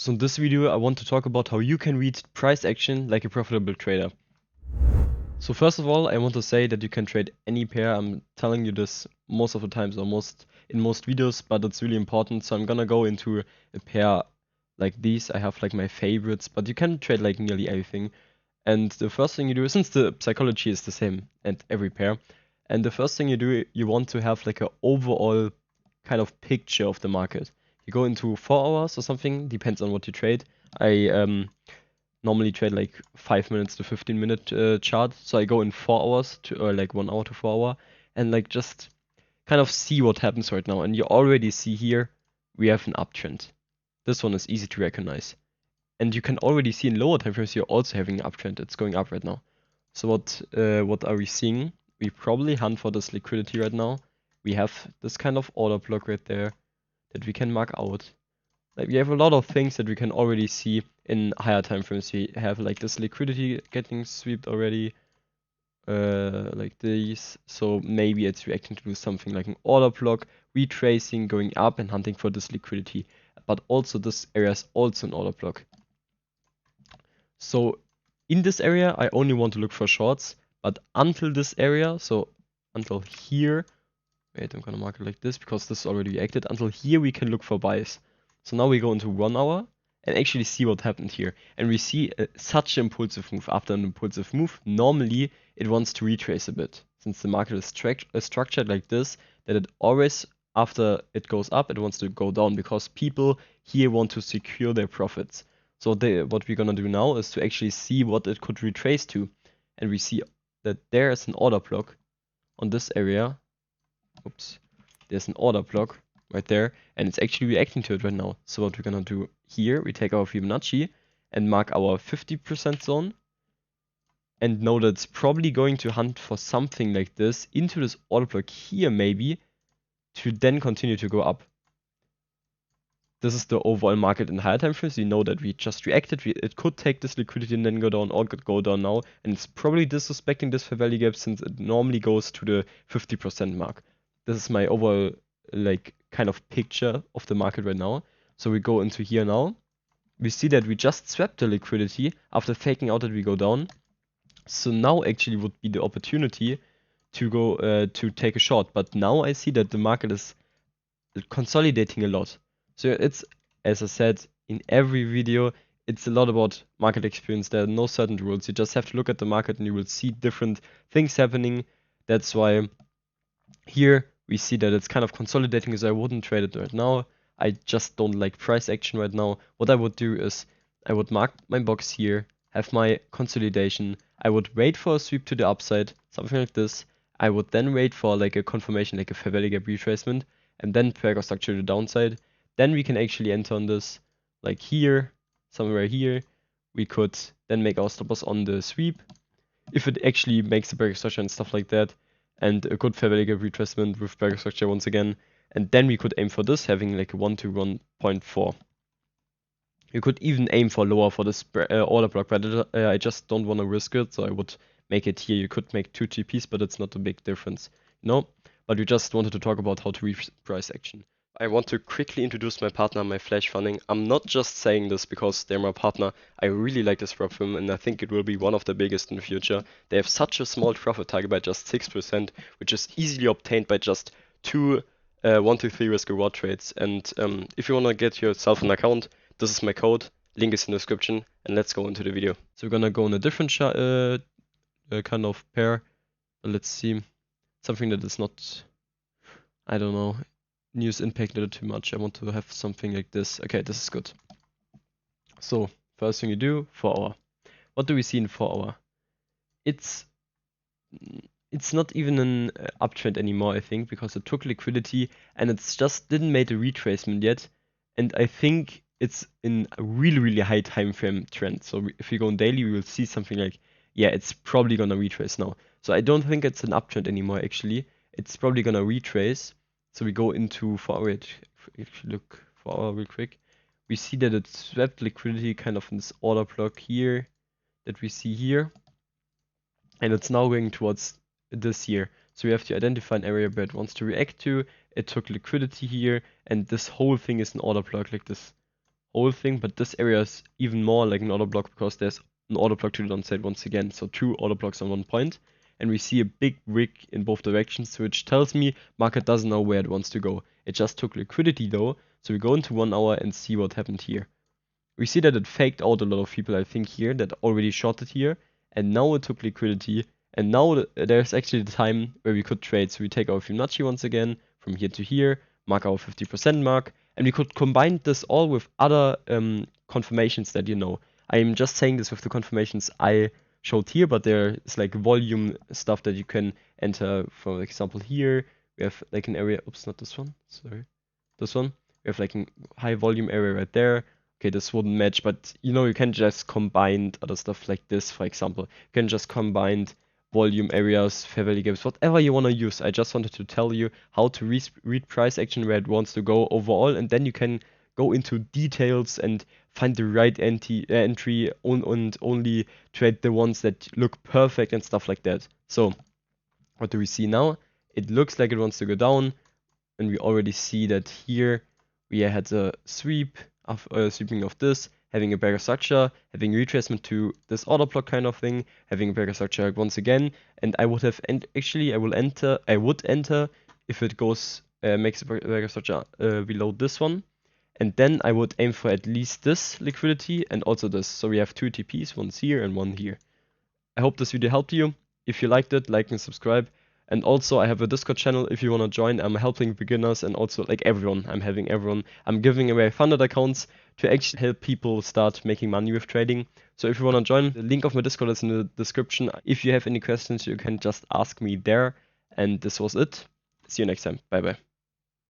So in this video, I want to talk about how you can read price action like a profitable trader. So first of all, I want to say that you can trade any pair. I'm telling you this most of the times, or in most videos, but it's really important. So I'm gonna go into a pair like these. I have like my favorites, but you can trade like nearly everything. And the first thing you do, since the psychology is the same at every pair, and the first thing you do, you want to have like an overall kind of picture of the market. You go into 4 hours or something, depends on what you trade. I normally trade like 5 minutes to 15-minute chart, so I go in 4 hours to or like 1 hour to 4 hour, and like just kind of see what happens right now. And you already see here we have an uptrend. This one is easy to recognize. And you can already see in lower time frames you're also having an uptrend. It's going up right now. So what are we seeing? We probably hunt for this liquidity right now. We have this kind of order block right there that we can mark out. Like we have a lot of things that we can already see in higher time frames. We have like this liquidity getting swept already, like this. So maybe it's reacting to do something like an order block, retracing, going up and hunting for this liquidity. But also this area is also an order block. So in this area, I only want to look for shorts, but until this area, so until here, wait, I'm gonna mark it like this because this is already reacted. Until here, we can look for buys. So now we go into 1 hour and actually see what happened here. And we see such an impulsive move. After an impulsive move, normally it wants to retrace a bit. Since the market is structured like this, that it always, after it goes up, it wants to go down because people here want to secure their profits. So what we're gonna do now is to actually see what it could retrace to. And we see that there is an order block on this area. Oops, there's an order block right there, and it's actually reacting to it right now. So what we're gonna do here, we take our Fibonacci and mark our 50% zone, and know that it's probably going to hunt for something like this into this order block here maybe, to then continue to go up. This is the overall market in higher time frames. You know that we just reacted. It could take this liquidity and then go down, or could go down now. And it's probably disrespecting this fair value gap since it normally goes to the 50% mark. This is my overall like kind of picture of the market right now. So we go into here now. We see that we just swept the liquidity after faking out that we go down. So now actually would be the opportunity to go to take a short. But now I see that the market is consolidating a lot. So it's, as I said in every video, it's a lot about market experience. There are no certain rules. You just have to look at the market and you will see different things happening. That's why here we see that it's kind of consolidating, so I wouldn't trade it right now. I just don't like price action right now. What I would do is I would mark my box here, have my consolidation. I would wait for a sweep to the upside, something like this. I would then wait for like a confirmation, like a fair value gap retracement, and then peg structure to the downside. Then we can actually enter on this, like here, somewhere here. We could then make our stop loss on the sweep, if it actually makes the break structure and stuff like that, and a good fair value gap retracement with break structure once again. And then we could aim for this, having like a 1 to 1.4. You could even aim for lower for this order block, but I just don't want to risk it, so I would make it here. You could make 2 TPs, but it's not a big difference, But we just wanted to talk about how to read price action. I want to quickly introduce my partner, my Flash Funding. I'm not just saying this because they're my partner. I really like this prop firm and I think it will be one of the biggest in the future. They have such a small profit target by just 6%, which is easily obtained by just 2 1 to 3 risk reward trades. And if you want to get yourself an account, this is my code. Link is in the description, and let's go into the video. So we're gonna go in a different kind of pair. Let's see. Something that is not, I don't know, news impacted it too much. I want to have something like this. Okay, this is good. So first thing you do, 4 hour. What do we see in 4 hour? It's not even an uptrend anymore, I think, because it took liquidity and it's just didn't make a retracement yet. And I think it's in a really, really high time frame trend. So if we go on daily, we will see something like, yeah, it's probably gonna retrace now. So I don't think it's an uptrend anymore, actually. It's probably gonna retrace. So we go into 4 hour, if you look 4 hour real quick, we see that it swept liquidity kind of in this order block here that we see here. And it's now going towards this here. So we have to identify an area where it wants to react to. It took liquidity here, and this whole thing is an order block, like this old thing, but this area is even more like an order block because there's an order block to the downside once again. So 2 order blocks on one point, and we see a big wick in both directions, which tells me market doesn't know where it wants to go. It just took liquidity though, so we go into 1 hour and see what happened here. We see that it faked out a lot of people, I think, here that already shorted here, and now it took liquidity, and now there's actually the time where we could trade. So we take our Fibonacci once again from here to here, mark our 50% mark, and we could combine this all with other confirmations that you know. I'm just saying this with the confirmations I showed here, but there is like volume stuff that you can enter. For example, here we have like an area. Oops, not this one. Sorry, this one. We have like a high volume area right there. Okay, this wouldn't match, but you know, you can just combine other stuff like this, for example. You can just combine volume areas, fair value gaps, whatever you want to use. I just wanted to tell you how to read price action where it wants to go overall, and then you can go into details and find the right entry and only trade the ones that look perfect and stuff like that. So what do we see now? It looks like it wants to go down, and we already see that here we had a sweeping of this, having a better structure, having retracement to this order block kind of thing, having a better structure once again, and I would have I would enter if it goes makes a better structure below this one, and then I would aim for at least this liquidity and also this. So we have 2 TPs, one here and one here. I hope this video helped you. If you liked it, like and subscribe. And also I have a Discord channel if you want to join. I'm helping beginners and also like everyone. I'm giving away funded accounts to actually help people start making money with trading. So if you want to join, the link of my Discord is in the description. If you have any questions, you can just ask me there. And this was it. See you next time. Bye bye.